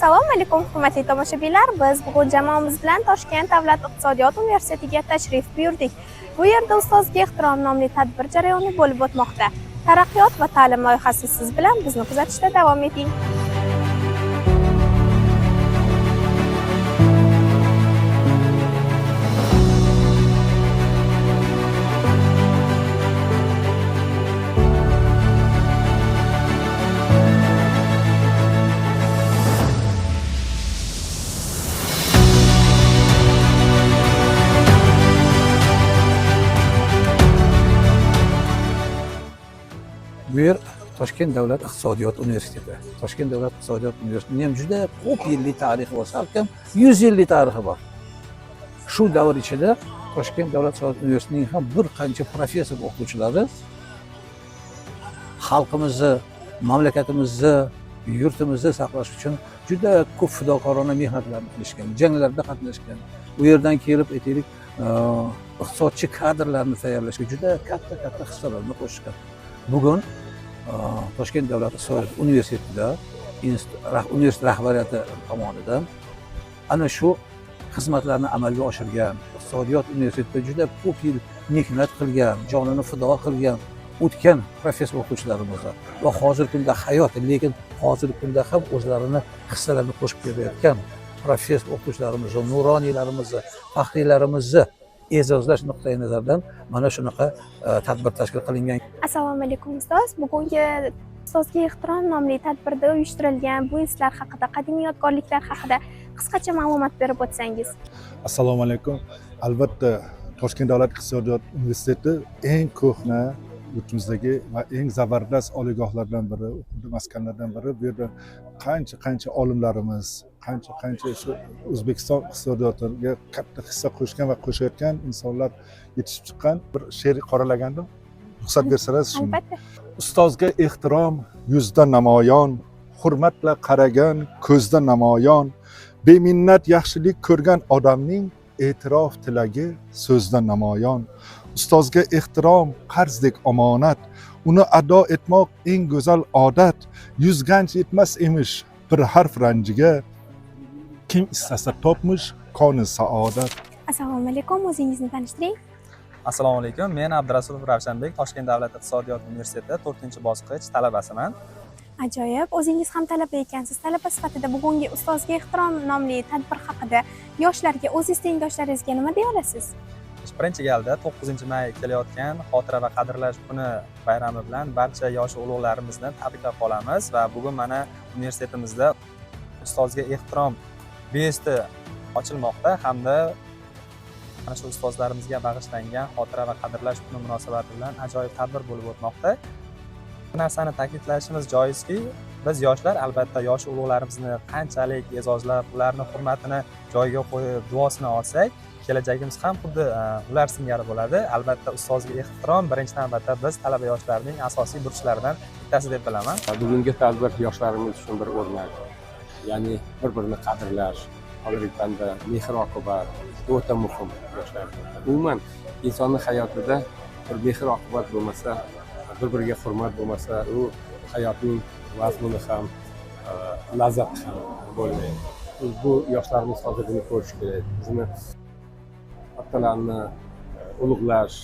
Assalomu alaykum hurmatli tomoshabinlar. Biz bugun jamoamiz bilan Toshkent davlat iqtisodiyot universitetiga tashrif buyurdik. Bu yerda ustozga ehtirom nomli tadbir jarayoni bo'lib o'tmoqda. Taraqqiyot va ta'lim loyihasi siz bilan bizni kuzatishda davom eting. Bu yer Toshkent davlat iqtisodiyot universiteti. Toshkent davlat iqtisodiyot universitetining ham juda ko'p yillik tarixi bor, salkam 100 yillik tarixi bor. Shu davr ichida Toshkent davlat iqtisodiyot universitetining ham bir qancha professor o'qituvchilari xalqimizni, mamlakatimizni, yurtimizni saqlash uchun juda ko'p fidokorona mehnatlarni qilishgan, janglarda qatnashgan. Bu yerdan kelib aytaylik, iqtisodchi kadrlarni tayyorlashga juda katta hissalarni qo'shgan. Bugun Toshkent davlat iqtisodiyot universitetida universitet rahbariyati tomonidan ana shu xizmatlarni amalga oshirgan, iqtisodiyot universitetida juda ko'p yil mehnat qilgan, jonini fido qilgan o'tgan professor o'qituvchilarimiz va hozirgi kunda hayot, lekin hozirgi kunda ham o'zlarini hissalarini qo'shib berayotgan professor o'qituvchilarimizni, nuroniylarimizni, faxriylarimizni e'zozlash nuqtai nazaridan mana shunaqa tadbir tashkil qilingan. Assalomu alaykum ustoz. Bugungi ustozga ehtirom nomli tadbirda uyushtirilgan bu islar haqida, qadimiy yodgorliklar haqida qisqacha ma'lumot berib o'tsangiz. Assalomu alaykum. Albatta, Toshkent davlat iqtisodiyot universiteti eng ko'hna yurtimizdagi va eng zabardast oliygohlardan biri, o'quv maskanlaridan biri. Bu yerda qancha olimlarimiz, qancha shu O'zbekiston iqtisodiyotiga katta hissa qo'shgan va qo'shayotgan insonlar yetishib chiqqan. Bir she'r qoralagandim. Ruxsat bersangiz shuni. Albatta. Ustozga ehtirom yuzda namoyon, hurmatla qaragan ko'zda namoyon, beminnat yaxshilik ko'rgan odamning e'tirof tilagi so'zda namoyon. Ustozga ehtirom qarzdek omonat, uni ado etmoq eng go'zal odat, yuzganch yetmas emish bir harf ranjiga, kim istasa topmish koni saodat. Assalomu alaykum, o'zingizni tanishtiring. Assalomu alaykum. Men Abdurasulov Ravshanbek, Toshkent davlat iqtisodiyot universiteti 4-bosqich talabasiman. Ajoyib, o'zingiz ham talaba ekansiz. Talaba sifatida bugungi ustozga ehtirom nomli tadbir haqida yoshlarga, o'zingiz tengdoshlaringizga nima deya olasiz? Birinchi galda 9-may kelayotgan xotira va qadrlash kuni bayrami bilan barcha yosh ulug'larimizni tabriklab qolamiz va bugun mana universitetimizda ustozga ehtirom byusti ochilmoqda hamda mana shu ustozlarimizga bag'ishlangan xotira va qadrlash kuni munosabati bilan ajoyib tadbir bo'lib o'tmoqda. Bu narsani ta'kidlashimiz joizki, biz yoshlar albatta yosh ulug'larimizni qanchalik e'zozlab, ularning hurmatini joyiga qo'yib, duosini olsak, kelajagimiz ham xuddi ular singari bo'ladi. Albatta ustozga ehtirom birinchi navbatda biz talaba yoshlarning asosiy burchlaridan bittasi deb bilaman. Bugungi tadbir yoshlarimiz uchun bir o'rnak. Ya'ni bir-birini qadrlash, hozirgi panda mehr-oqibat o'ta muhim yoshlar. Umuman insonning hayotida bir mehr-oqibat bo'lmasa, bir-biriga hurmat bo'lmasa, u hayotning vazmini ham, lazzati ham bo'lmaydi. Bu yoshlarimiz hozir buni ko'rish kerak. Bizni otalarni ulug'lash,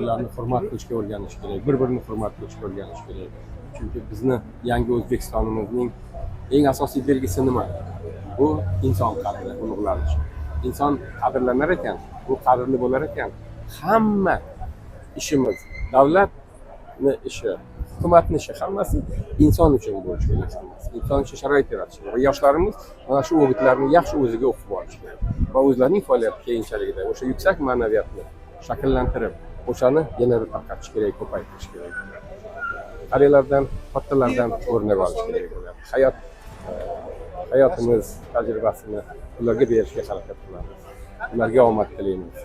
ularni hurmat qilishga o'rganish kerak, bir-birini hurmat qilishga o'rganish kerak. Chunki bizni yangi O'zbekistonimizning eng asosiy belgisi nima? Bu inson qadri, ulug'lanish. Inson qadrlanar ekan, bu qadrli bo'lar ekan, hamma ishimiz, davlatning ishi, hukumatning ishi hammasi inson uchun bo'lishi kerak. Inson uchun sharoit yaratish kerak. Va yoshlarimiz mana shu o'gitlarni yaxshi o'ziga o'qib olish kerak. Va o'zlarining faoliyati keyinchaligida o'sha yuksak ma'naviyatni shakllantirib, o'shani yanada tarqatish kerak, ko'paytirish kerak. Qariyalardan, kattalardan o'rnak olish kerak bo'ladi. Hayotimiz tajribasini ularga berishga harakat qilamiz. Ularga omad tilaymiz.